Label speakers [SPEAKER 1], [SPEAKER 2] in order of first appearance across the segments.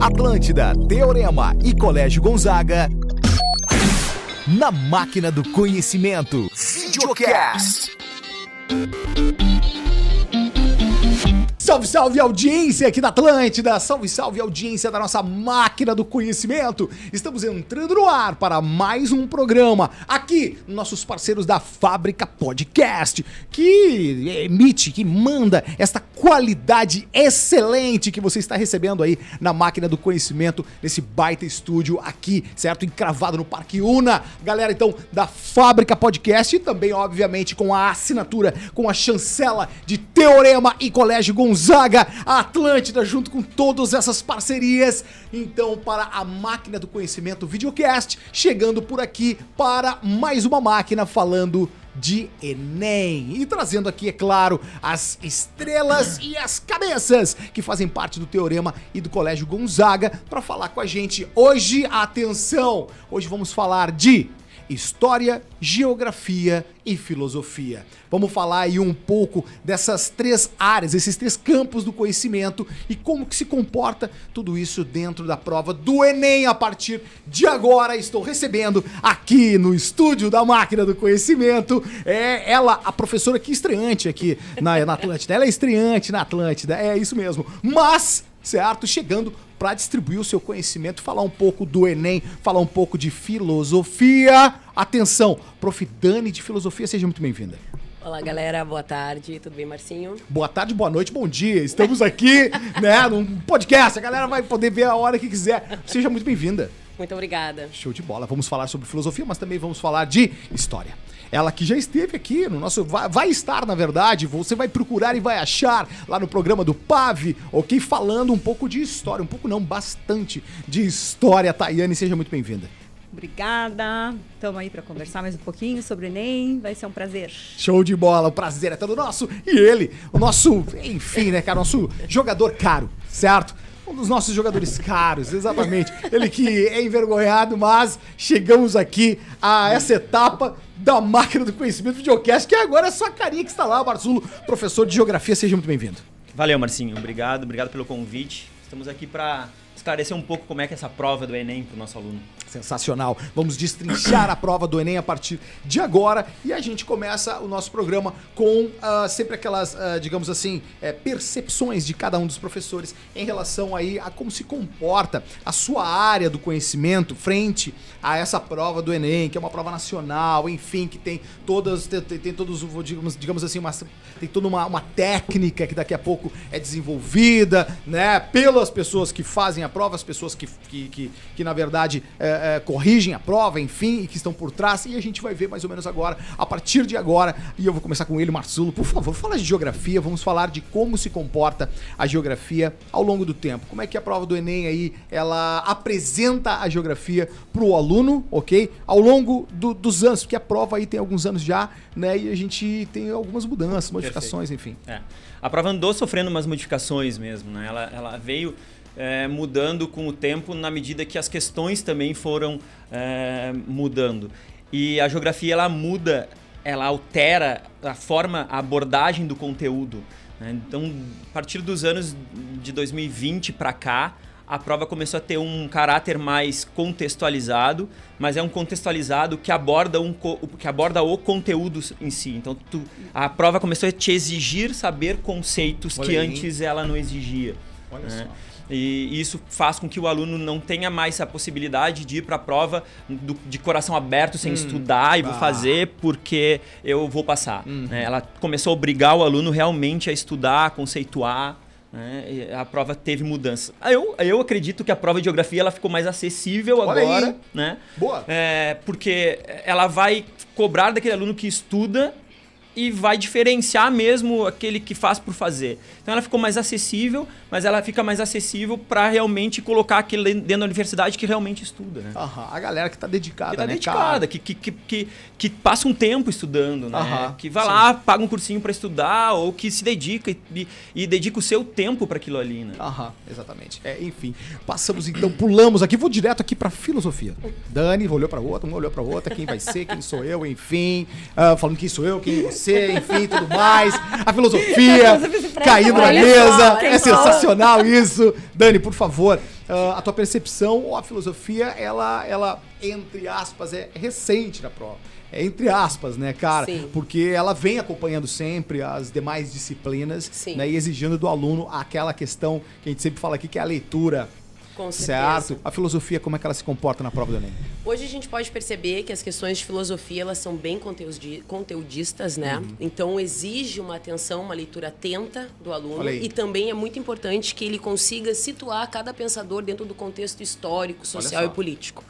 [SPEAKER 1] Atlântida, Teorema e Colégio Gonzaga, na máquina do conhecimento. Videocast.
[SPEAKER 2] Salve, salve audiência aqui da Atlântida, salve, salve audiência da nossa máquina do conhecimento. Estamos entrando no ar para mais um programa aqui, nossos parceiros da Fábrica Podcast, que emite, que manda esta qualidade excelente que você está recebendo aí na máquina do conhecimento, nesse baita estúdio aqui, certo? Encravado no Parque Una. Galera, então, da Fábrica Podcast e também, obviamente, com a assinatura, com a chancela de Teorema e Colégio Gonzaga, a Atlântida, junto com todas essas parcerias. Então, para a máquina do conhecimento Videocast, chegando por aqui para mais uma máquina falando de Enem. E trazendo aqui, é claro, as estrelas e as cabeças que fazem parte do Teorema e do Colégio Gonzaga para falar com a gente hoje. Atenção! Hoje vamos falar de História, Geografia e Filosofia. Vamos falar aí um pouco dessas três áreas, esses três campos do conhecimento e como que se comporta tudo isso dentro da prova do Enem. A partir de agora estou recebendo aqui no estúdio da máquina do conhecimento ela, a professora que estreante aqui na Atlântida. Ela é estreante na Atlântida, é isso mesmo. Mas, certo, chegando para distribuir o seu conhecimento, falar um pouco do Enem, falar um pouco de filosofia. Atenção, Prof. Dani de Filosofia, seja muito bem-vinda.
[SPEAKER 3] Olá, galera, boa tarde, tudo bem, Marcinho?
[SPEAKER 2] Boa tarde, boa noite, bom dia. Estamos aqui, né, num podcast, a galera vai poder ver a hora que quiser. Seja muito bem-vinda.
[SPEAKER 3] Muito obrigada.
[SPEAKER 2] Show de bola. Vamos falar sobre filosofia, mas também vamos falar de história. Ela que já esteve aqui no nosso... Vai estar, na verdade, você vai procurar e vai achar lá no programa do PAV, ok? Falando um pouco de história, um pouco não, bastante de história. Tayane, seja muito bem-vinda.
[SPEAKER 4] Obrigada. Estamos aí para conversar mais um pouquinho sobre o Enem. Vai ser um prazer.
[SPEAKER 2] Show de bola. O prazer é todo nosso. E ele, o nosso, enfim, né, cara, nosso jogador caro, certo? Um dos nossos jogadores caros, exatamente. Ele que é envergonhado, mas chegamos aqui a essa etapa da máquina do conhecimento Videocast, que agora é só a carinha que está lá, Marzulo, professor de Geografia. Seja muito bem-vindo.
[SPEAKER 5] Valeu, Marcinho. Obrigado pelo convite. Estamos aqui para esclarecer um pouco como é que é essa prova do Enem para o nosso aluno.
[SPEAKER 2] Sensacional. Vamos destrinchar a prova do Enem a partir de agora e a gente começa o nosso programa com sempre aquelas, digamos assim, percepções de cada um dos professores em relação aí a como se comporta a sua área do conhecimento frente a essa prova do Enem, que é uma prova nacional, enfim, que tem todos, digamos assim, tem toda uma técnica que daqui a pouco é desenvolvida, né, pelas pessoas que fazem a prova, as pessoas que na verdade corrigem a prova, enfim, e que estão por trás, e a gente vai ver mais ou menos agora, a partir de agora, e eu vou começar com ele, Marzulo, por favor, fala de geografia, vamos falar de como se comporta a geografia ao longo do tempo, como é que a prova do Enem aí, ela apresenta a geografia pro aluno, ok? Ao longo dos anos, porque a prova aí tem alguns anos já, né, e a gente tem algumas mudanças, modificações, enfim.
[SPEAKER 5] A prova andou sofrendo umas modificações mesmo, né, ela veio mudando com o tempo na medida que as questões também foram mudando. E a geografia, ela muda, ela altera a forma, a abordagem do conteúdo, né? Então, a partir dos anos de 2020 para cá, a prova começou a ter um caráter mais contextualizado, mas é um contextualizado que aborda o conteúdo em si. Então, a prova começou a te exigir saber conceitos que antes ela não exigia.
[SPEAKER 2] Olha só.
[SPEAKER 5] E isso faz com que o aluno não tenha mais a possibilidade de ir para a prova de coração aberto, sem estudar e vou fazer porque eu vou passar. Né? Ela começou a obrigar o aluno realmente a estudar, a conceituar. Né? A prova teve mudança. Eu acredito que a prova de geografia ela ficou mais acessível agora. Né?
[SPEAKER 2] Boa.
[SPEAKER 5] Porque ela vai cobrar daquele aluno que estuda e vai diferenciar mesmo aquele que faz por fazer. Então ela ficou mais acessível, mas ela fica mais acessível para realmente colocar aquele dentro da universidade que realmente estuda, né?
[SPEAKER 2] A galera que tá dedicada,
[SPEAKER 5] que tá
[SPEAKER 2] né,
[SPEAKER 5] dedicada, que passa um tempo estudando, né? Que vai lá, paga um cursinho para estudar ou que se dedica e dedica o seu tempo para aquilo ali, né?
[SPEAKER 2] Exatamente. Enfim, passamos então, pulamos aqui, vou direto aqui para filosofia. Dani olhou para outra, uma olhou para outra, quem vai ser, quem sou eu, enfim, falando quem sou eu, quem é você. ABC, enfim, tudo mais. A filosofia caindo na
[SPEAKER 3] Olha
[SPEAKER 2] mesa.
[SPEAKER 3] só, olha
[SPEAKER 2] É
[SPEAKER 3] só.
[SPEAKER 2] sensacional isso. Dani, por favor, a tua percepção ou a filosofia, ela, entre aspas, é recente na prova. É entre aspas, né, cara?
[SPEAKER 3] Sim.
[SPEAKER 2] Porque ela vem acompanhando sempre as demais disciplinas,
[SPEAKER 3] Sim.
[SPEAKER 2] né, e exigindo do aluno aquela questão que a gente sempre fala aqui, que é a leitura.
[SPEAKER 3] Com certeza.
[SPEAKER 2] Certo? A filosofia, como é que ela se comporta na prova do Enem?
[SPEAKER 3] Hoje a gente pode perceber que as questões de filosofia elas são bem conteudistas, né? Então exige uma atenção, uma leitura atenta do aluno
[SPEAKER 2] Olha aí.
[SPEAKER 3] e também é muito importante que ele consiga situar cada pensador dentro do contexto histórico, social
[SPEAKER 2] só.
[SPEAKER 3] e político.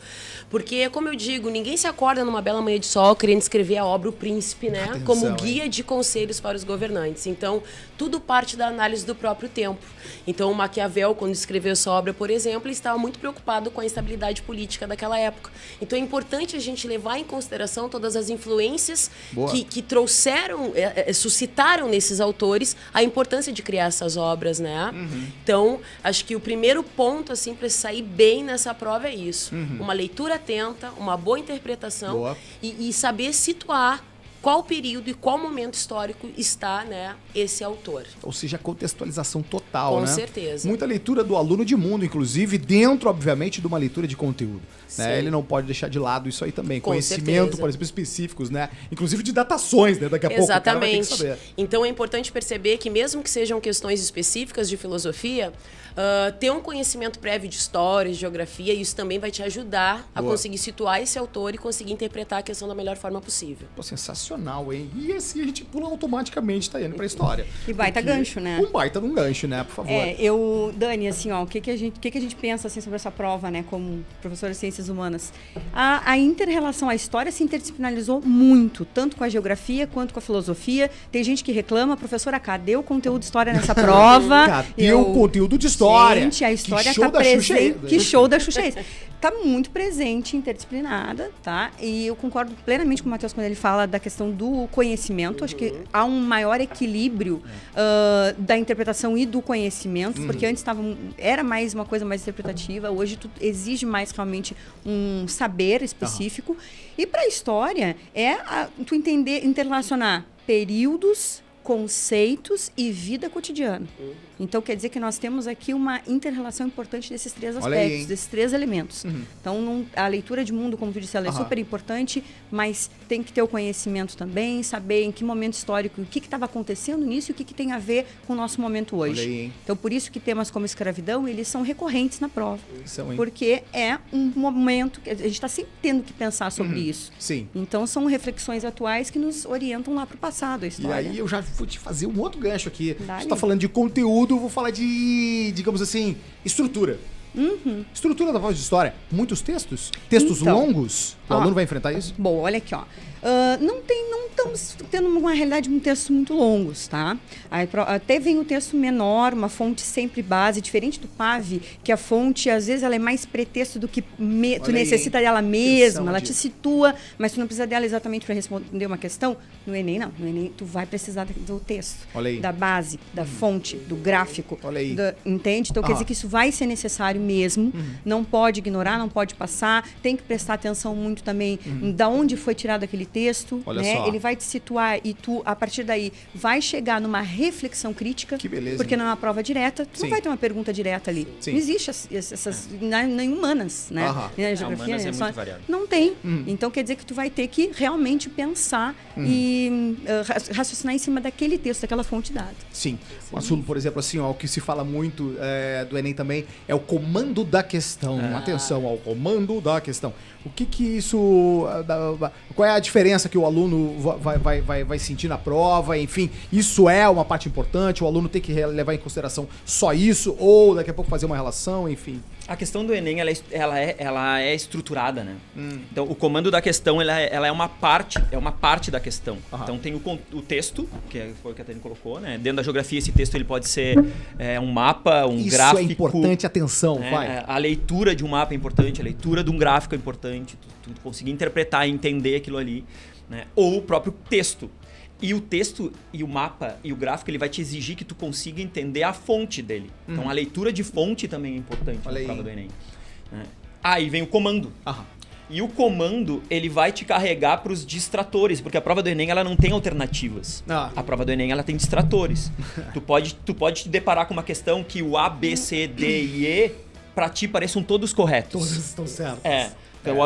[SPEAKER 3] Porque, como eu digo, ninguém se acorda numa bela manhã de sol querendo escrever a obra O Príncipe, né?
[SPEAKER 2] Atenção,
[SPEAKER 3] como
[SPEAKER 2] hein?
[SPEAKER 3] guia de conselhos para os governantes. Então, tudo parte da análise do próprio tempo. Então, o Maquiavel, quando escreveu essa obra, por exemplo, ele estava muito preocupado com a instabilidade política daquela época. Então, é importante a gente levar em consideração todas as influências
[SPEAKER 2] Boa.
[SPEAKER 3] que trouxeram, suscitaram nesses autores a importância de criar essas obras, né? Então, acho que o primeiro ponto, assim, para sair bem nessa prova é isso. Uma leitura atenta, uma boa interpretação
[SPEAKER 2] Boa.
[SPEAKER 3] e saber situar qual período e qual momento histórico está, né, esse autor.
[SPEAKER 2] Ou seja, contextualização total,
[SPEAKER 3] Com
[SPEAKER 2] né?
[SPEAKER 3] certeza.
[SPEAKER 2] Muita leitura do aluno de mundo, inclusive, dentro, obviamente, de uma leitura de conteúdo. Né?
[SPEAKER 3] Sim.
[SPEAKER 2] Ele não pode deixar de lado isso aí também.
[SPEAKER 3] Com
[SPEAKER 2] Conhecimento,
[SPEAKER 3] certeza.
[SPEAKER 2] por exemplo, específicos, né? Inclusive de datações, né? Daqui a pouco o cara vai ter que
[SPEAKER 3] Exatamente.
[SPEAKER 2] saber.
[SPEAKER 3] Então é importante perceber que mesmo que sejam questões específicas de filosofia, ter um conhecimento prévio de história, de geografia, isso também vai te ajudar a
[SPEAKER 2] Boa.
[SPEAKER 3] conseguir situar esse autor e conseguir interpretar a questão da melhor forma possível.
[SPEAKER 2] Pô, sensacional, hein? E assim a gente pula automaticamente, tá indo pra história.
[SPEAKER 4] E baita
[SPEAKER 2] Porque-
[SPEAKER 4] gancho, né?
[SPEAKER 2] Um baita de um gancho, né? Por favor.
[SPEAKER 4] Dani, assim, ó, o que a gente pensa assim, sobre essa prova, né, como professora de ciências humanas? A inter-relação, a história se interdisciplinalizou muito, tanto com a geografia quanto com a filosofia. Tem gente que reclama, professora, cadê o conteúdo de história nessa prova?
[SPEAKER 2] Cadê o conteúdo de história?
[SPEAKER 4] Gente, a história
[SPEAKER 2] Que show
[SPEAKER 4] tá
[SPEAKER 2] da Xuxa é
[SPEAKER 4] presente.
[SPEAKER 2] esse?
[SPEAKER 4] Que show da Xuxa é esse? Tá muito presente, interdisciplinada, tá? E eu concordo plenamente com o Matheus quando ele fala da questão do conhecimento. Acho que há um maior equilíbrio da interpretação e do conhecimento, porque antes era mais uma coisa mais interpretativa, hoje tu exige mais realmente um saber específico. E para a história tu interrelacionar períodos, conceitos e vida cotidiana. Então, quer dizer que nós temos aqui uma inter-relação importante desses três
[SPEAKER 2] Olha aí,
[SPEAKER 4] aspectos,
[SPEAKER 2] hein?
[SPEAKER 4] desses três elementos. Então, a leitura de mundo, como tu disse, ela é super importante, mas tem que ter o conhecimento também, saber em que momento histórico, o que estava acontecendo nisso e o que tem a ver com o nosso momento hoje.
[SPEAKER 2] Olha aí, hein?
[SPEAKER 4] Então, por isso que temas como escravidão, eles são recorrentes na prova.
[SPEAKER 2] São, hein?
[SPEAKER 4] Porque é um momento que a gente está sempre tendo que pensar sobre isso.
[SPEAKER 2] Sim.
[SPEAKER 4] Então, são reflexões atuais que nos orientam lá para o passado, a
[SPEAKER 2] E
[SPEAKER 4] história.
[SPEAKER 2] aí eu já vou te fazer um outro gancho aqui.
[SPEAKER 4] Dá-lhe.
[SPEAKER 2] Você tá falando de conteúdo, eu vou falar de, digamos assim, estrutura. Estrutura da prova de história. Muitos textos? Textos
[SPEAKER 4] Então,
[SPEAKER 2] longos? O
[SPEAKER 4] ó,
[SPEAKER 2] aluno vai enfrentar isso?
[SPEAKER 4] Bom, olha aqui, ó. Não estamos tendo uma realidade de textos muito longos, tá? Até vem o texto menor, uma fonte sempre base, diferente do PAV, que a fonte, às vezes, ela é mais pretexto do que tu
[SPEAKER 2] aí,
[SPEAKER 4] necessita
[SPEAKER 2] hein?
[SPEAKER 4] dela mesma,
[SPEAKER 2] Atenção
[SPEAKER 4] ela
[SPEAKER 2] disso.
[SPEAKER 4] te situa, mas tu não precisa dela exatamente para responder uma questão. No Enem, não. No Enem, tu vai precisar do texto,
[SPEAKER 2] Olha aí.
[SPEAKER 4] da base, da fonte, do gráfico.
[SPEAKER 2] Olha aí.
[SPEAKER 4] Entende? Então, quer dizer que isso vai ser necessário mesmo, não pode ignorar, não pode passar, tem que prestar atenção muito também da onde foi tirado aquele texto,
[SPEAKER 2] Olha
[SPEAKER 4] né?
[SPEAKER 2] só.
[SPEAKER 4] Ele vai te situar e tu, a partir daí, vai chegar numa reflexão crítica.
[SPEAKER 2] Que beleza,
[SPEAKER 4] porque
[SPEAKER 2] hein?
[SPEAKER 4] não é uma prova direta, tu
[SPEAKER 2] Sim.
[SPEAKER 4] não vai ter uma pergunta direta ali.
[SPEAKER 2] Sim.
[SPEAKER 4] Não existe essas nem humanas, né?
[SPEAKER 2] Aham.
[SPEAKER 4] Na geografia,
[SPEAKER 5] humanas
[SPEAKER 4] né?
[SPEAKER 5] é muito variado.
[SPEAKER 4] Não tem. Então quer dizer que tu vai ter que realmente pensar e raciocinar em cima daquele texto, daquela fonte dada.
[SPEAKER 2] Sim. O assunto, por exemplo, assim, ó, o que se fala muito do Enem também é o comando da questão. Atenção ao comando da questão. O que isso... Qual é a diferença que o aluno vai sentir na prova? Enfim, isso é uma parte importante? O aluno tem que levar em consideração só isso? Ou daqui a pouco fazer uma relação? Enfim.
[SPEAKER 5] A questão do Enem, ela é estruturada, né? Então, o comando da questão, ela é uma parte da questão.
[SPEAKER 2] Aham.
[SPEAKER 5] Então, tem o texto, que foi o que a Tânia colocou, né? Dentro da geografia, esse texto ele pode ser um mapa, um
[SPEAKER 2] Isso
[SPEAKER 5] gráfico.
[SPEAKER 2] é importante, atenção,
[SPEAKER 5] né?
[SPEAKER 2] vai.
[SPEAKER 5] A leitura de um mapa é importante, a leitura de um gráfico é importante, tu conseguir interpretar e entender aquilo ali, né? Ou o próprio texto. E o texto e o mapa e o gráfico, ele vai te exigir que tu consiga entender a fonte dele. Então, a leitura de fonte também é importante
[SPEAKER 2] Olha
[SPEAKER 5] na
[SPEAKER 2] aí.
[SPEAKER 5] prova do Enem. Aí vem o comando.
[SPEAKER 2] Aham.
[SPEAKER 5] E o comando, ele vai te carregar para os distratores, porque a prova do Enem ela não tem alternativas. A prova do Enem ela tem distratores. tu pode te deparar com uma questão que o A, B, C, D e E, para ti, pareçam todos corretos.
[SPEAKER 2] Todos estão certos.
[SPEAKER 5] Então, o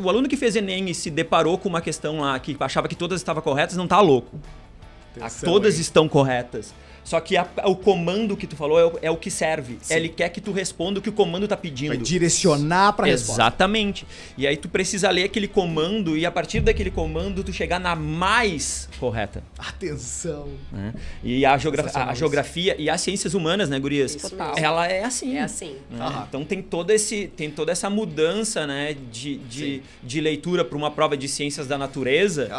[SPEAKER 5] aluno que fez Enem e se deparou com uma questão lá que achava que todas estavam corretas, não tá louco. Todas estão corretas. Só que o comando que tu falou é o que serve. Sim. Ele quer que tu responda o que o comando tá pedindo.
[SPEAKER 2] Vai direcionar pra resposta.
[SPEAKER 5] Exatamente. E aí tu precisa ler aquele comando e a partir daquele comando tu chegar na mais correta.
[SPEAKER 2] Atenção.
[SPEAKER 5] Né? E a geografia e as ciências humanas, né, gurias?
[SPEAKER 3] Total.
[SPEAKER 5] Ela é assim.
[SPEAKER 3] É assim.
[SPEAKER 5] Né? Então tem toda essa mudança, né, de leitura para uma prova de ciências da natureza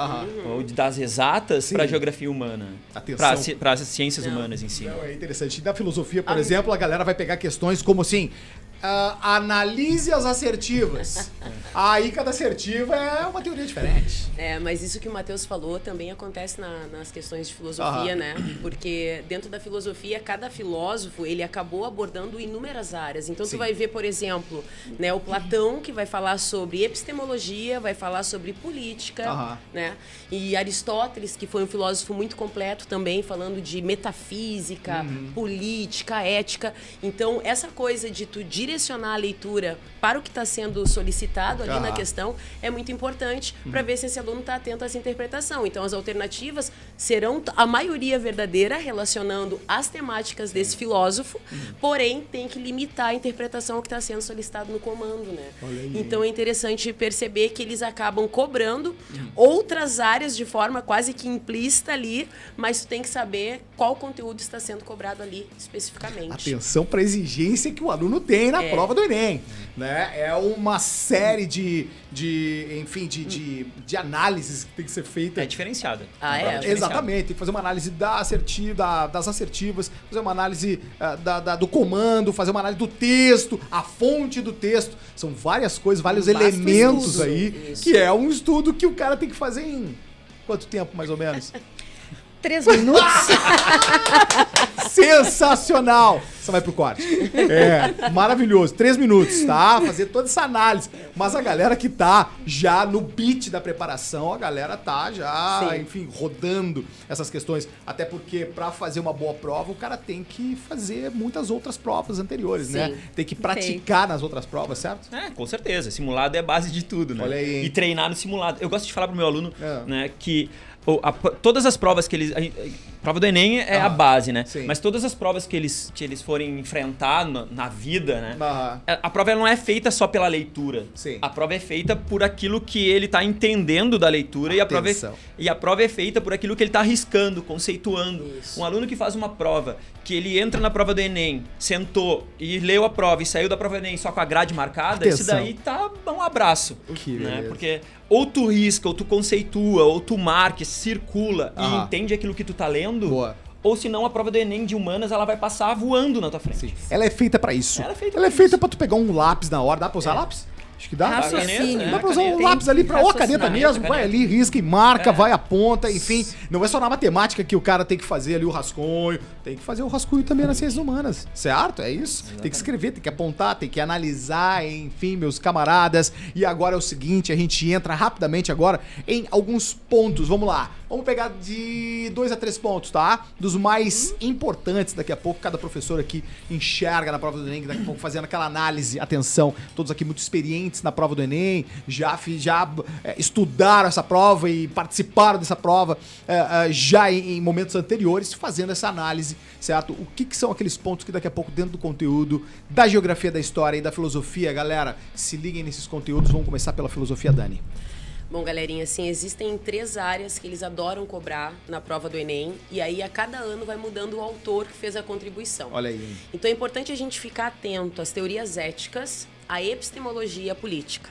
[SPEAKER 5] ou das exatas para geografia humana. Para as ciências humanas em si.
[SPEAKER 2] Não, é interessante. E da filosofia, por exemplo, a galera vai pegar questões como assim, analise as assertivas. Aí cada assertiva é uma teoria diferente.
[SPEAKER 3] Mas isso que o Matheus falou também acontece nas questões de filosofia, né? Porque dentro da filosofia, cada filósofo, ele acabou abordando inúmeras áreas. Então, tu vai ver, por exemplo, né, o Platão, que vai falar sobre epistemologia, vai falar sobre política, né? E Aristóteles, que foi um filósofo muito completo também, falando de metafísica, política, ética. Então, essa coisa de tu direcionar a leitura para o que está sendo solicitado ali na questão é muito importante para ver se esse aluno está atento a essa interpretação. Então, as alternativas serão a maioria verdadeira, relacionando as temáticas desse filósofo, porém, tem que limitar a interpretação que está sendo solicitado no comando, né? Então, é interessante perceber que eles acabam cobrando outras áreas de forma quase que implícita ali, mas tu tem que saber qual conteúdo está sendo cobrado ali especificamente.
[SPEAKER 2] Atenção para a exigência que o aluno tem na prova do Enem, né? É uma série de análises que tem que ser feita.
[SPEAKER 5] É diferenciada.
[SPEAKER 2] Exatamente, tem que fazer uma análise das assertivas, fazer uma análise do comando, fazer uma análise do texto, a fonte do texto. São várias coisas, vários elementos aí, que é um estudo que o cara tem que fazer em quanto tempo, mais ou menos?
[SPEAKER 4] 3 minutos.
[SPEAKER 2] Sensacional! Você vai pro corte. Maravilhoso. 3 minutos, tá? Fazer toda essa análise. Mas a galera que tá já no beat da preparação, a galera tá já, enfim, rodando essas questões. Até porque pra fazer uma boa prova, o cara tem que fazer muitas outras provas anteriores, né? Tem que praticar nas outras provas, certo?
[SPEAKER 5] Com certeza. Simulado é a base de tudo, né?
[SPEAKER 2] Olha aí.
[SPEAKER 5] E treinar no simulado. Eu gosto de falar pro meu aluno, né, que todas as provas que eles... A prova do Enem é a base, né?
[SPEAKER 2] Sim.
[SPEAKER 5] Mas todas as provas que eles forem enfrentar na vida, né? A prova ela não é feita só pela leitura.
[SPEAKER 2] Sim.
[SPEAKER 5] A prova é feita por aquilo que ele tá entendendo da leitura e a prova é feita por aquilo que ele tá arriscando, conceituando. Isso. Um aluno que faz uma prova, que ele entra na prova do Enem, sentou e leu a prova e saiu da prova do Enem só com a grade marcada, esse daí tá um abraço. Né? Porque ou tu risca, ou tu conceitua, ou tu marca, circula e entende aquilo que tu tá lendo.
[SPEAKER 2] Boa.
[SPEAKER 5] Ou senão a prova do Enem de humanas ela vai passar voando na tua frente.
[SPEAKER 2] Sim. Ela é feita pra isso. Ela é feita pra tu pegar um lápis na hora. Dá pra usar lápis? Acho que dá.
[SPEAKER 4] Raciocínio.
[SPEAKER 2] Dá pra usar um lápis ali ou a caneta mesmo. Vai ali, risca e marca, vai aponta, enfim. Não é só na matemática que o cara tem que fazer ali o rascunho. Tem que fazer o rascunho também nas ciências humanas. Certo? É isso? Exatamente. Tem que escrever, tem que apontar, tem que analisar, enfim, meus camaradas. E agora é o seguinte, a gente entra rapidamente agora em alguns pontos. Vamos lá. Vamos pegar de 2 a 3 pontos, tá? Dos mais importantes daqui a pouco. Cada professor aqui enxerga na prova do Enem, daqui a pouco fazendo aquela análise. Atenção, todos aqui muito experientes na prova do Enem, já estudaram essa prova e participaram dessa prova já em momentos anteriores, fazendo essa análise, certo? O que são aqueles pontos que daqui a pouco dentro do conteúdo da geografia, da história e da filosofia, galera, se liguem nesses conteúdos. Vamos começar pela filosofia, Dani.
[SPEAKER 3] Bom, galerinha, assim, existem 3 áreas que eles adoram cobrar na prova do Enem, e aí a cada ano vai mudando o autor que fez a contribuição.
[SPEAKER 2] Olha aí.
[SPEAKER 3] Então é importante a gente ficar atento às teorias éticas, à epistemologia e à política.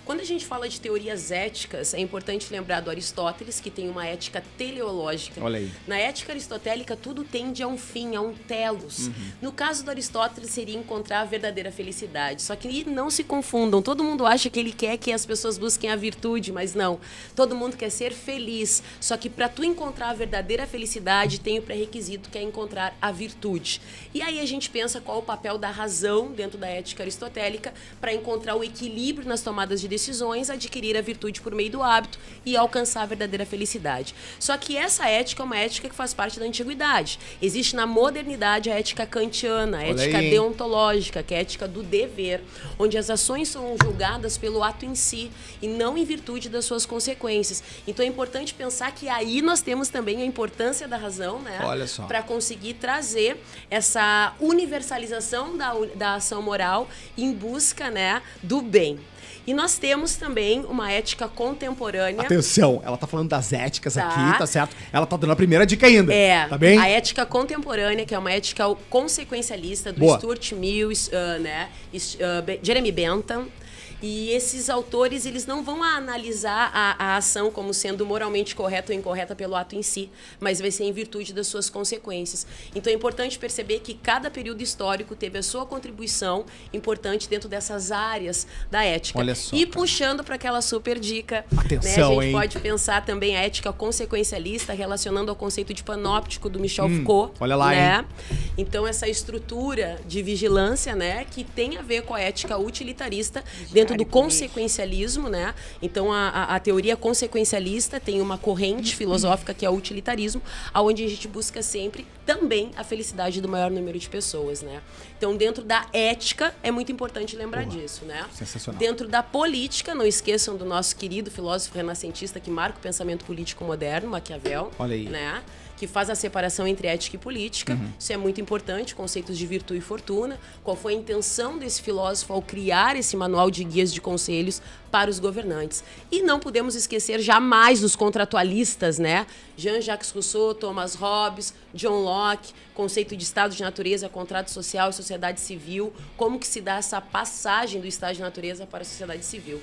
[SPEAKER 3] Quando a gente fala de teorias éticas, é importante lembrar do Aristóteles, que tem uma ética teleológica.
[SPEAKER 2] Olha aí.
[SPEAKER 3] Na ética aristotélica, tudo tende a um fim, a um telos. No caso do Aristóteles, seria encontrar a verdadeira felicidade. Só que não se confundam. Todo mundo acha que ele quer que as pessoas busquem a virtude, mas não. Todo mundo quer ser feliz. Só que para tu encontrar a verdadeira felicidade, tem o pré-requisito que é encontrar a virtude. E aí a gente pensa qual o papel da razão dentro da ética aristotélica para encontrar o equilíbrio nas tomadas de decisões, adquirir a virtude por meio do hábito e alcançar a verdadeira felicidade. Só que essa ética é uma ética que faz parte da antiguidade. Existe na modernidade a ética kantiana, a ética deontológica, que é a ética do dever, onde as ações são julgadas pelo ato em si e não em virtude das suas consequências. Então é importante pensar que aí nós temos também a importância da razão, né?
[SPEAKER 2] Olha só.
[SPEAKER 3] Para conseguir trazer essa universalização da ação moral em busca, né, do bem. E nós temos também uma ética contemporânea.
[SPEAKER 2] Atenção, ela tá falando das éticas aqui, tá certo? Ela tá dando a primeira dica ainda, tá bem?
[SPEAKER 3] A ética contemporânea, que é uma ética consequencialista do Stuart Mill, Jeremy Bentham. E esses autores, eles não vão analisar a ação como sendo moralmente correta ou incorreta pelo ato em si, mas vai ser em virtude das suas consequências. Então é importante perceber que cada período histórico teve a sua contribuição importante dentro dessas áreas da ética.
[SPEAKER 2] Olha só,
[SPEAKER 3] e puxando para aquela super dica,
[SPEAKER 2] atenção,
[SPEAKER 3] né, a gente pode pensar também a ética consequencialista relacionando ao conceito de panóptico do Michel Foucault.
[SPEAKER 2] Olha lá,
[SPEAKER 3] né?
[SPEAKER 2] hein?
[SPEAKER 3] Então essa estrutura de vigilância, né, que tem a ver com a ética utilitarista dentro do consequencialismo, né? Então a teoria consequencialista tem uma corrente filosófica que é o utilitarismo, aonde a gente busca sempre também a felicidade do maior número de pessoas, né? Então dentro da ética é muito importante lembrar disso, né?
[SPEAKER 2] Sensacional.
[SPEAKER 3] Dentro da política, não esqueçam do nosso querido filósofo renascentista que marca o pensamento político moderno, Maquiavel.
[SPEAKER 2] Olha aí.
[SPEAKER 3] Né? Que faz a separação entre ética e política. Isso é muito importante, conceitos de virtude e fortuna. Qual foi a intenção desse filósofo ao criar esse manual de guias de conselhos para os governantes? E não podemos esquecer jamais dos contratualistas, né? Jean-Jacques Rousseau, Thomas Hobbes, John Locke, conceito de estado de natureza, contrato social e sociedade civil, como que se dá essa passagem do estado de natureza para a sociedade civil.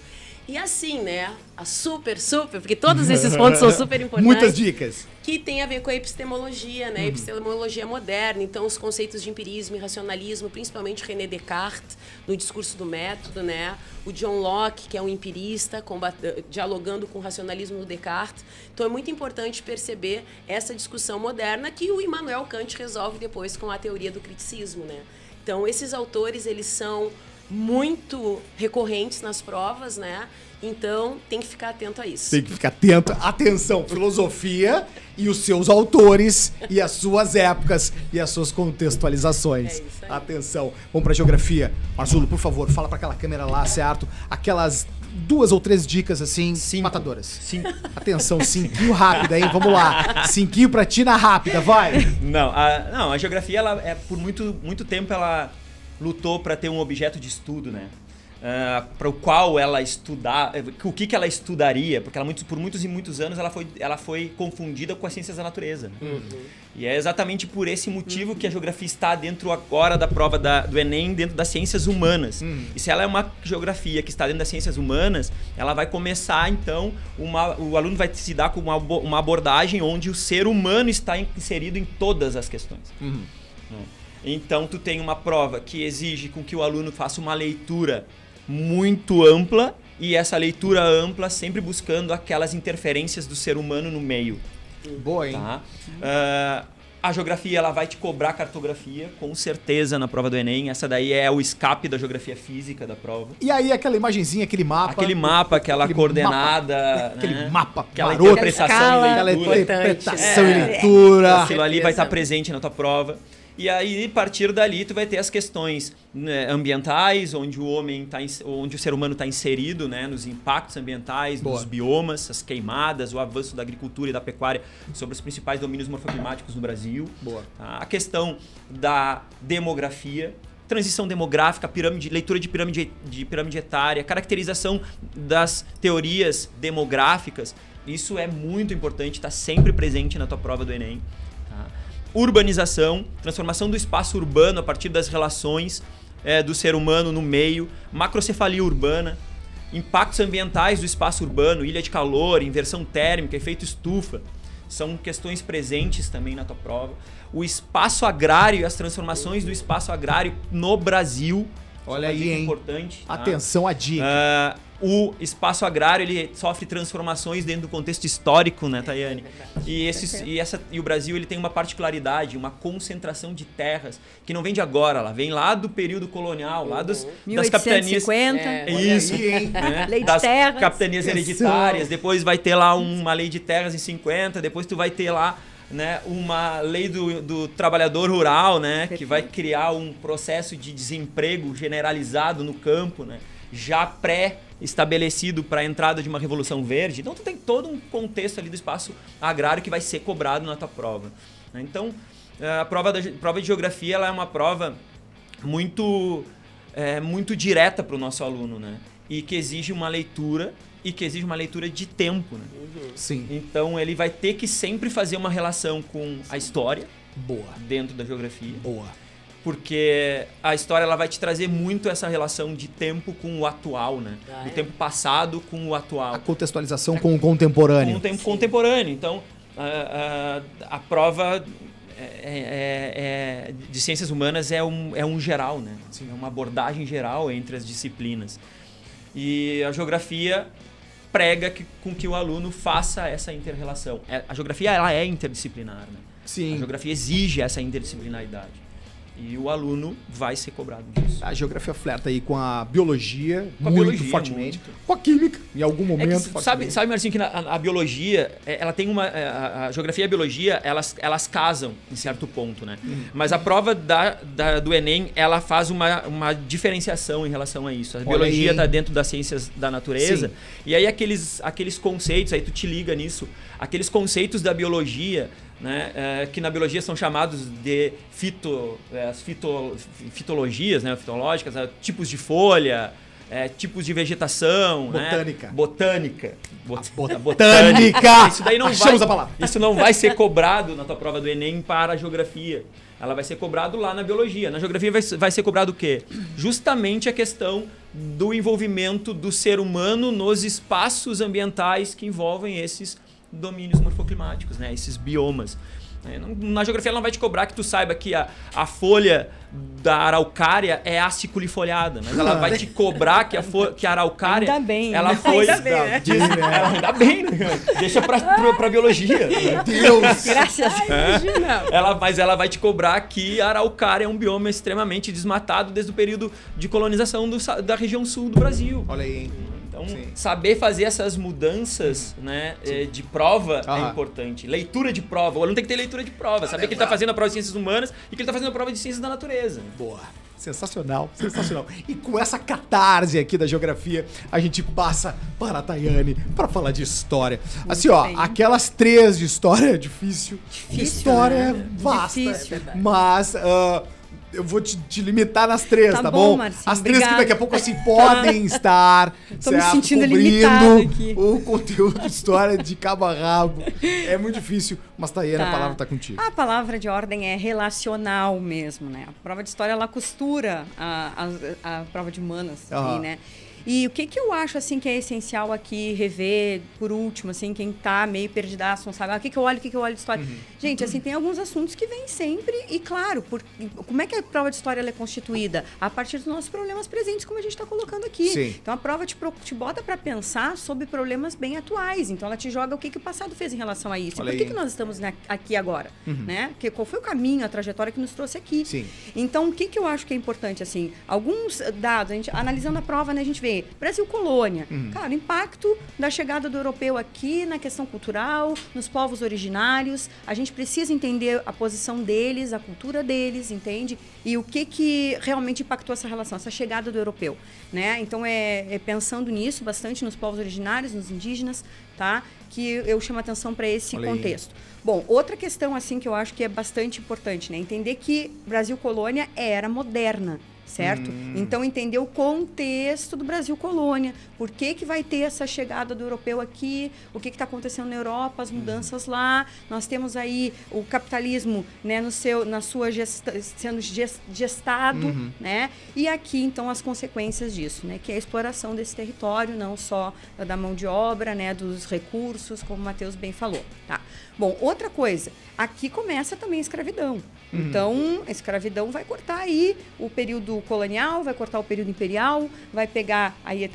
[SPEAKER 3] E assim, né, a super, porque todos esses pontos são super importantes.
[SPEAKER 2] Muitas dicas.
[SPEAKER 3] Que tem a ver com a epistemologia, né, epistemologia moderna. Então, os conceitos de empirismo e racionalismo, principalmente René Descartes, no discurso do método, né, o John Locke, que é um empirista, dialogando com o racionalismo do Descartes. Então, é muito importante perceber essa discussão moderna que o Immanuel Kant resolve depois com a teoria do criticismo, né. Então, esses autores, eles são muito recorrentes nas provas, né? Então, tem que ficar atento a isso.
[SPEAKER 2] Tem que ficar atento. Atenção, filosofia e os seus autores e as suas épocas e as suas contextualizações.
[SPEAKER 3] É isso aí.
[SPEAKER 2] Atenção. Vamos pra geografia. Marzulo, por favor, fala pra aquela câmera lá, certo? Aquelas 2 ou 3 dicas, assim, matadoras.
[SPEAKER 5] 5.
[SPEAKER 2] Atenção, 5 rápida, hein? Vamos lá. 5 pra ti na rápida, vai.
[SPEAKER 5] Não, a geografia, ela por muito tempo, ela lutou para ter um objeto de estudo, né? Para o qual ela estudar, o que ela estudaria, porque ela por muitos e muitos anos ela foi confundida com as ciências da natureza. E é exatamente por esse motivo que a geografia está dentro agora da prova do Enem, dentro das ciências humanas. E se ela é uma geografia que está dentro das ciências humanas, ela vai começar, então, o aluno vai se dar com uma abordagem onde o ser humano está inserido em todas as questões. Então, tu tem uma prova que exige com que o aluno faça uma leitura muito ampla e essa leitura ampla sempre buscando aquelas interferências do ser humano no meio.
[SPEAKER 2] Boa, hein?
[SPEAKER 5] Tá? A geografia, ela vai te cobrar cartografia, com certeza, na prova do Enem. Essa daí é o escape da geografia física da prova.
[SPEAKER 2] E aí, aquela imagenzinha, aquele mapa.
[SPEAKER 5] Aquela coordenada.
[SPEAKER 2] Aquele mapa
[SPEAKER 5] aquela
[SPEAKER 2] maroto,
[SPEAKER 5] interpretação e
[SPEAKER 2] aquela
[SPEAKER 5] leitura.
[SPEAKER 2] interpretação e leitura.
[SPEAKER 5] Aquilo ali vai estar presente na tua prova. E aí, a partir dali, tu vai ter as questões, né, ambientais, onde onde o ser humano está inserido, né, nos impactos ambientais, dos biomas, as queimadas, o avanço da agricultura e da pecuária sobre os principais domínios morfoclimáticos no Brasil. Tá? A questão da demografia, transição demográfica, leitura de pirâmide etária, caracterização das teorias demográficas. Isso é muito importante, está sempre presente na tua prova do Enem. Urbanização, transformação do espaço urbano a partir das relações do ser humano no meio, macrocefalia urbana, impactos ambientais do espaço urbano, ilha de calor, inversão térmica, efeito estufa, são questões presentes também na tua prova. O espaço agrário e as transformações do espaço agrário no Brasil.
[SPEAKER 2] Olha aí, hein?
[SPEAKER 5] Importante. Tá?
[SPEAKER 2] Atenção à dica.
[SPEAKER 5] O espaço agrário ele sofre transformações dentro do contexto histórico, né, Tayane? E o Brasil ele tem uma particularidade, uma concentração de terras que não vem de agora, ela vem lá do período colonial, lá das capitanias.
[SPEAKER 4] 1850.
[SPEAKER 5] Isso,
[SPEAKER 2] aí,
[SPEAKER 5] né?
[SPEAKER 4] Lei de
[SPEAKER 5] das
[SPEAKER 4] terras.
[SPEAKER 5] capitanias hereditárias. Depois vai ter lá uma lei de terras em 50, depois tu vai ter lá, né, uma lei do trabalhador rural, né, que vai criar um processo de desemprego generalizado no campo, né, já pré-estabelecido para a entrada de uma revolução verde. Então tu tem todo um contexto ali do espaço agrário que vai ser cobrado na tua prova. Então a prova de geografia ela é uma prova muito direta para o nosso aluno, né, e que exige uma leitura de tempo, né?
[SPEAKER 2] Sim.
[SPEAKER 5] Então ele vai ter que sempre fazer uma relação com a história.
[SPEAKER 2] Boa.
[SPEAKER 5] Dentro da geografia.
[SPEAKER 2] Boa.
[SPEAKER 5] Porque a história ela vai te trazer muito essa relação de tempo com o atual, né? O tempo passado com o atual.
[SPEAKER 2] A contextualização com o contemporâneo.
[SPEAKER 5] Com o tempo contemporâneo. Então, a prova de ciências humanas é um geral, né? É uma abordagem geral entre as disciplinas. E a geografia prega com que o aluno faça essa inter-relação. A geografia ela é interdisciplinar, né?
[SPEAKER 2] Sim.
[SPEAKER 5] A geografia exige essa interdisciplinaridade. E o aluno vai ser cobrado disso.
[SPEAKER 2] A geografia flerta aí com a biologia,
[SPEAKER 5] Com a
[SPEAKER 2] muito
[SPEAKER 5] biologia,
[SPEAKER 2] fortemente.
[SPEAKER 5] muito.
[SPEAKER 2] Com a química, em algum momento.
[SPEAKER 5] Sabe, Marcinho, que a biologia, ela tem a geografia e a biologia, elas casam em certo ponto, né? Mas a prova do Enem, ela faz uma diferenciação em relação a isso. A biologia está dentro das ciências da natureza. Sim. E aí aqueles conceitos, aí tu te liga nisso, aqueles conceitos da biologia, né, que na biologia são chamados de fitologias, né, fitológicas, tipos de folha, tipos de vegetação,
[SPEAKER 2] botânica.
[SPEAKER 5] Né? Botânica.
[SPEAKER 2] Botânica!
[SPEAKER 5] Isso daí isso não vai ser cobrado na tua prova do Enem para a geografia. Ela vai ser cobrado lá na biologia. Na geografia vai ser cobrado o quê? Justamente a questão do envolvimento do ser humano nos espaços ambientais que envolvem esses domínios morfoclimáticos, né? Esses biomas. Na geografia ela não vai te cobrar que tu saiba que a folha da araucária é aciculifoliada, mas ela vai te cobrar que a araucária
[SPEAKER 4] ainda bem,
[SPEAKER 5] ela foi ainda bem, né? Deixa pra biologia.
[SPEAKER 2] Meu Deus!
[SPEAKER 4] Graças a Deus.
[SPEAKER 5] Mas ela vai te cobrar que a araucária é um bioma extremamente desmatado desde o período de colonização da região sul do Brasil.
[SPEAKER 2] Olha aí, hein?
[SPEAKER 5] Então, saber fazer essas mudanças, né, de prova é importante. Leitura de prova. O aluno tem que ter leitura de prova. Saber que ele está fazendo a prova de ciências humanas e que ele está fazendo a prova de ciências da natureza.
[SPEAKER 2] Boa. Sensacional, sensacional. E com essa catarse aqui da geografia, a gente passa para a Tayane para falar de história.
[SPEAKER 4] Muito
[SPEAKER 2] assim, ó,
[SPEAKER 4] bem.
[SPEAKER 2] aquelas 3 de história é difícil. História
[SPEAKER 4] né?
[SPEAKER 2] é vasta.
[SPEAKER 4] Difícil.
[SPEAKER 2] Mas eu vou te limitar nas 3, tá bom?
[SPEAKER 4] Marcinho,
[SPEAKER 2] As 3 que
[SPEAKER 4] obrigada.
[SPEAKER 2] daqui a pouco assim podem estar
[SPEAKER 4] Tô me sentindo limitada aqui.
[SPEAKER 2] o conteúdo de história de cabo a rabo. É muito difícil, mas Tayane, a palavra tá contigo.
[SPEAKER 4] A palavra de ordem é relacional mesmo, né? A prova de história, ela costura a prova de humanas, assim, né? E o que eu acho, assim, que é essencial aqui rever, por último, assim, quem tá meio perdidaço, não sabe, o que eu olho de história. Gente, assim, tem alguns assuntos que vêm sempre e, claro, como é que a prova de história ela é constituída? A partir dos nossos problemas presentes, como a gente está colocando aqui.
[SPEAKER 2] Sim.
[SPEAKER 4] Então, a prova te bota para pensar sobre problemas bem atuais. Então, ela te joga o que o passado fez em relação a isso.
[SPEAKER 2] Olha
[SPEAKER 4] E por
[SPEAKER 2] aí.
[SPEAKER 4] que nós estamos aqui agora, né? Qual foi o caminho, a trajetória que nos trouxe aqui?
[SPEAKER 2] Sim.
[SPEAKER 4] Então, o que eu acho que é importante, assim, alguns dados, a gente, analisando a prova, né, a gente vê Brasil colônia. Cara, o impacto da chegada do europeu aqui na questão cultural, nos povos originários. A gente precisa entender a posição deles, a cultura deles, entende? E o que realmente impactou essa relação, essa chegada do europeu, né? Então, pensando nisso, bastante nos povos originários, nos indígenas, tá? Que eu chamo atenção para esse contexto. Bom, outra questão, assim, que eu acho que é bastante importante, né? Entender que Brasil colônia é era moderna. certo? Então, entender o contexto do Brasil colônia. Por que vai ter essa chegada do europeu aqui? O que está acontecendo na Europa? As mudanças lá. Nós temos aí o capitalismo, né, sendo gestado, né? E aqui, então, as consequências disso, né? Que é a exploração desse território, não só da mão de obra, né? Dos recursos, como o Matheus bem falou, tá? Bom, outra coisa, aqui começa também a escravidão. Então, a escravidão vai cortar aí o período colonial, vai cortar o período imperial, vai pegar aí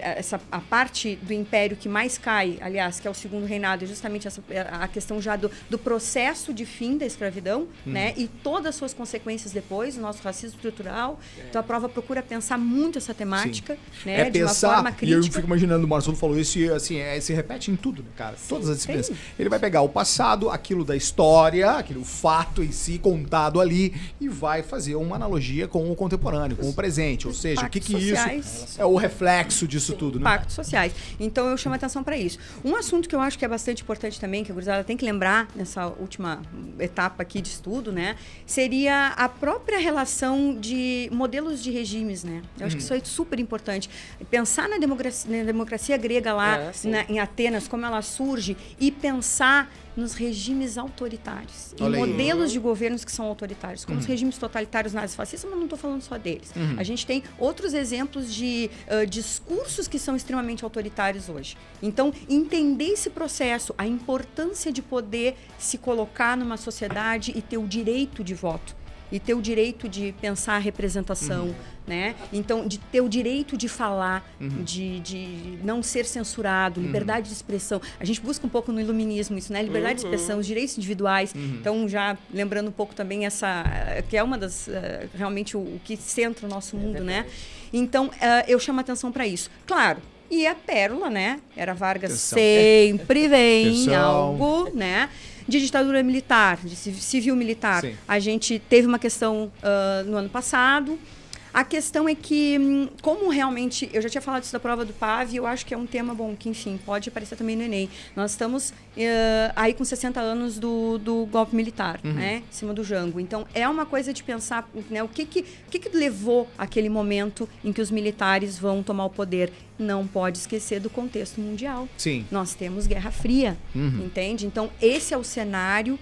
[SPEAKER 4] a parte do império que mais cai, aliás, que é o segundo reinado, é justamente a questão já do processo de fim da escravidão, né? E todas as suas consequências depois, o nosso racismo estrutural. Então, a prova procura pensar muito essa temática, né? De uma forma crítica.
[SPEAKER 2] E eu fico imaginando, o Marcelo falou isso, e assim, se repete em tudo, né, cara? Todas as disciplinas. Ele vai pegar o passado, aquilo da história, o fato em si contado ali, e vai fazer uma analogia com o contemporâneo, com o presente. Ou seja, o que isso é o reflexo disso tudo, né?
[SPEAKER 4] Impactos sociais. Então, eu chamo a atenção para isso. Um assunto que eu acho que é bastante importante também, que a gurizada tem que lembrar nessa última etapa aqui de estudo, né? Seria a própria relação de modelos de regimes, né? Eu acho que isso é super importante. Pensar na democracia grega lá, em Atenas, como ela surge, e pensar nos regimes autoritários. Em modelos de governos que são autoritários, como os regimes totalitários nazifascistas, mas não estou falando só deles. A gente tem outros exemplos de discursos que são extremamente autoritários hoje. Então, entender esse processo, a importância de poder se colocar numa sociedade e ter o direito de voto. E ter o direito de pensar a representação, né? Então, de ter o direito de falar, de não ser censurado, liberdade de expressão. A gente busca um pouco no iluminismo isso, né? Liberdade de expressão, os direitos individuais. Então, já lembrando um pouco também essa... que é uma das... realmente o que centra o nosso mundo, né? Então, eu chamo a atenção para isso. Claro, e a pérola, né? Era Vargas sempre vem algo, né? De ditadura militar, de civil militar. Sim. A gente teve uma questão no ano passado. A questão é que, como realmente... Eu já tinha falado isso da prova do PAV, eu acho que é um tema bom, que, enfim, pode aparecer também no Enem. Nós estamos aí com 60 anos do golpe militar, né? Em cima do Jango. Então, é uma coisa de pensar, né, o que levou aquele momento em que os militares vão tomar o poder. Não pode esquecer do contexto mundial.
[SPEAKER 2] Sim.
[SPEAKER 4] Nós temos Guerra Fria, entende? Então, esse é o cenário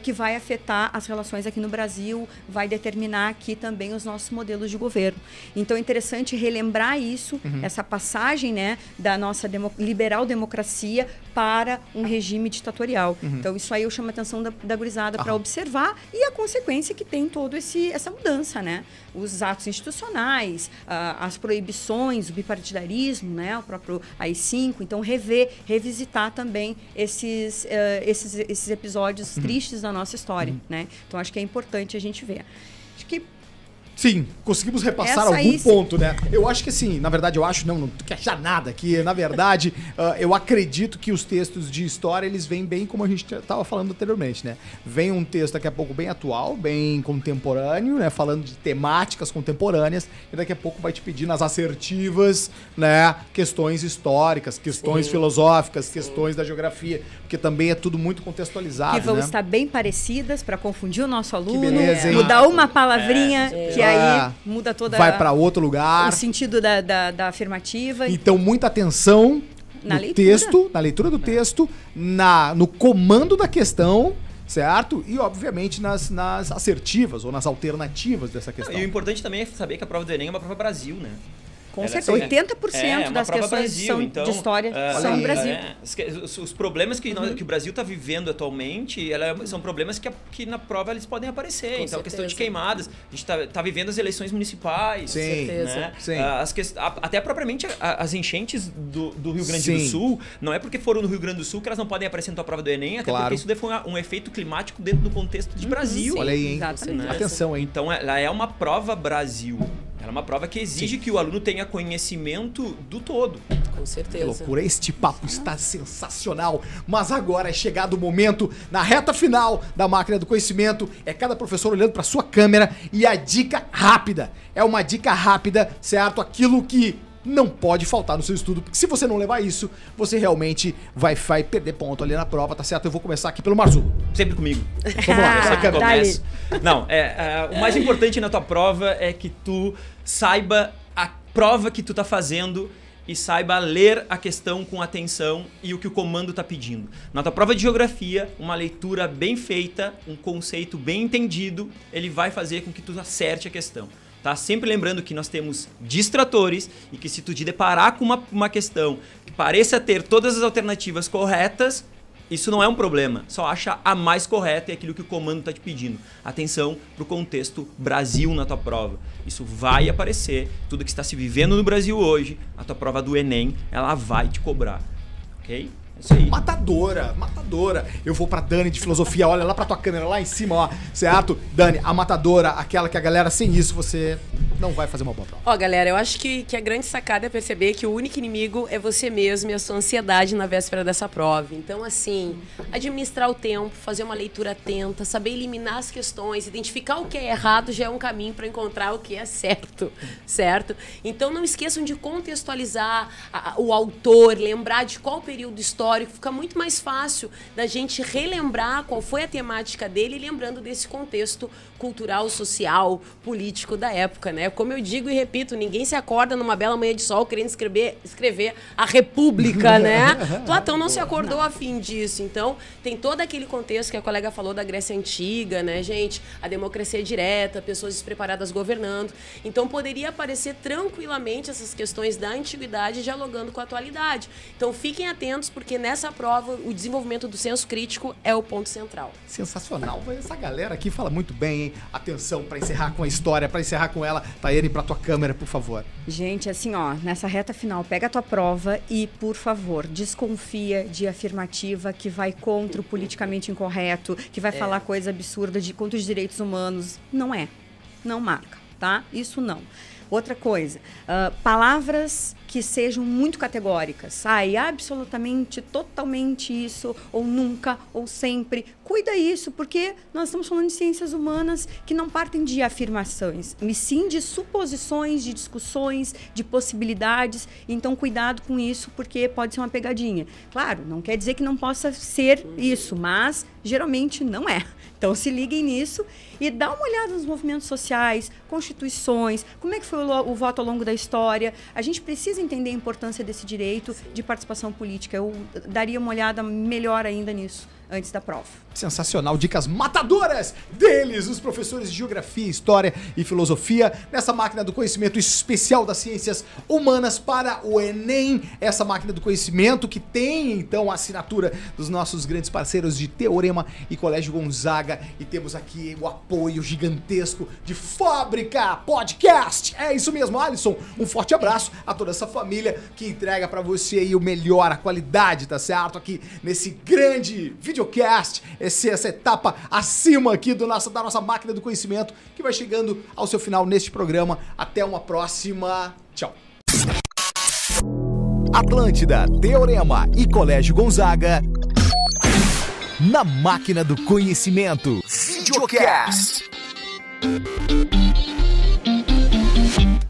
[SPEAKER 4] que vai afetar as relações aqui no Brasil, vai determinar aqui também os nossos modelos de governo. Então, é interessante relembrar isso, essa passagem, né, da nossa liberal democracia para um regime ditatorial. Então, isso aí eu chamo a atenção da gurizada para observar e a consequência que tem toda essa mudança, né? Os atos institucionais, as proibições, o bipartidarismo, né? O próprio AI-5. Então, revisitar também esses episódios tristes da nossa história, né? Então, acho que é importante a gente ver. Acho que...
[SPEAKER 2] Sim, conseguimos repassar algum ponto, né? Eu acho que assim, na verdade, não tenho que achar nada aqui. Na verdade, eu acredito que os textos de história, eles vêm bem como a gente estava falando anteriormente, né? Vem um texto daqui a pouco bem atual, bem contemporâneo, né? Falando de temáticas contemporâneas, e daqui a pouco vai te pedir nas assertivas, né? Questões históricas, questões filosóficas, questões da geografia, porque também é tudo muito contextualizado,
[SPEAKER 4] que vão
[SPEAKER 2] né?
[SPEAKER 4] estar bem parecidas para confundir o nosso aluno,
[SPEAKER 2] que beleza, hein?
[SPEAKER 4] mudar uma palavrinha, que aí muda toda...
[SPEAKER 2] Vai para outro lugar.
[SPEAKER 4] O sentido da afirmativa.
[SPEAKER 2] Então, muita atenção no texto, na leitura do texto, no comando da questão, certo? E, obviamente, nas assertivas ou nas alternativas dessa questão.
[SPEAKER 5] E o importante também é saber que a prova do Enem é uma prova Brasil, né?
[SPEAKER 4] Com certeza, 80% das questões Brasil, então, de história são no Brasil.
[SPEAKER 5] Os problemas que o Brasil está vivendo atualmente, são problemas que na prova eles podem aparecer. Com então, certeza. A questão de queimadas, a gente está vivendo as eleições municipais.
[SPEAKER 2] Sim,
[SPEAKER 5] né?
[SPEAKER 2] Sim.
[SPEAKER 5] Até propriamente as enchentes do Rio Grande do Sul, não é porque foram no Rio Grande do Sul que elas não podem aparecer na tua prova do Enem, até porque isso foi um efeito climático dentro do contexto de Brasil.
[SPEAKER 2] Olha aí, hein?
[SPEAKER 4] Exatamente.
[SPEAKER 2] Atenção, hein?
[SPEAKER 5] Então, ela é uma prova Brasil. Ela é uma prova que exige que o aluno tenha conhecimento do todo.
[SPEAKER 3] Com certeza.
[SPEAKER 2] Que loucura, este papo está sensacional. Mas agora é chegado o momento, na reta final da máquina do conhecimento, é cada professor olhando para sua câmera e a dica rápida. É uma dica rápida, certo? Aquilo que não pode faltar no seu estudo, porque se você não levar isso, você realmente vai perder ponto ali na prova, tá certo? Eu vou começar aqui pelo Marzu.
[SPEAKER 5] Sempre comigo.
[SPEAKER 2] Vamos lá,
[SPEAKER 5] Sempre
[SPEAKER 2] sacana.
[SPEAKER 5] começo. Não, o mais importante na tua prova é que tu saiba a prova que tu tá fazendo e saiba ler a questão com atenção e o que o comando tá pedindo. Na tua prova de geografia, uma leitura bem feita, um conceito bem entendido, ele vai fazer com que tu acerte a questão. Tá? Sempre lembrando que nós temos distratores e que se tu te deparar com uma questão que pareça ter todas as alternativas corretas, isso não é um problema, só acha a mais correta e aquilo que o comando está te pedindo. Atenção para o contexto Brasil na tua prova. Isso vai aparecer, tudo que está se vivendo no Brasil hoje, a tua prova do Enem, ela vai te cobrar, ok? É isso aí.
[SPEAKER 2] Matadora. Eu vou pra Dani de filosofia, olha lá pra tua câmera, lá em cima, ó, certo? Dani, a matadora, aquela que a galera, sem isso, você não vai fazer uma boa prova.
[SPEAKER 3] Ó, galera, eu acho que a grande sacada é perceber que o único inimigo é você mesmo e a sua ansiedade na véspera dessa prova. Então, assim, administrar o tempo, fazer uma leitura atenta, saber eliminar as questões, identificar o que é errado já é um caminho para encontrar o que é certo, certo? Então, não esqueçam de contextualizar o autor, lembrar de qual período histórico, fica muito mais fácil da gente relembrar qual foi a temática dele, lembrando desse contexto cultural, social, político da época, né? Como eu digo e repito, ninguém se acorda numa bela manhã de sol querendo escrever a República, né? Platão não se acordou a fim disso. Então, tem todo aquele contexto que a colega falou da Grécia Antiga, né, gente? A democracia direta, pessoas despreparadas governando. Então, poderia aparecer tranquilamente essas questões da antiguidade dialogando com a atualidade. Então, fiquem atentos, porque nessa prova, o desenvolvimento do senso crítico é o ponto central.
[SPEAKER 2] Sensacional. Essa galera aqui fala muito bem, hein? Atenção, pra encerrar com a história, pra encerrar com ela. Taiane, pra tua câmera, por favor.
[SPEAKER 4] Gente, assim, ó, nessa reta final, pega a tua prova e, por favor, desconfia de afirmativa que vai contra o politicamente incorreto, que vai falar coisa absurda contra os direitos humanos. Não é. Não marca, tá? Isso não. Outra coisa, palavras que sejam muito categóricas. Absolutamente, totalmente isso, ou nunca, ou sempre. Cuida isso, porque nós estamos falando de ciências humanas que não partem de afirmações, mas sim de suposições, de discussões, de possibilidades. Então, cuidado com isso, porque pode ser uma pegadinha. Claro, não quer dizer que não possa ser isso, mas geralmente não é. Então, se liguem nisso e dá uma olhada nos movimentos sociais, constituições, como é que foi o voto ao longo da história. A gente precisa entender a importância desse direito de participação política. Eu daria uma olhada melhor ainda nisso antes da prova.
[SPEAKER 2] Sensacional, dicas matadoras deles, os professores de Geografia, História e Filosofia, nessa máquina do conhecimento especial das ciências humanas para o Enem, essa máquina do conhecimento que tem, então, a assinatura dos nossos grandes parceiros de Teorema e Colégio Gonzaga, e temos aqui o apoio gigantesco de Fábrica Podcast. É isso mesmo, Alisson, um forte abraço a toda essa família que entrega para você aí o melhor, a qualidade, tá certo? Aqui nesse grande videocast, essa etapa acima aqui da nossa máquina do conhecimento, que vai chegando ao seu final neste programa. Até uma próxima. Tchau.
[SPEAKER 1] Atlântida, Teorema e Colégio Gonzaga. Na máquina do conhecimento. Videocast.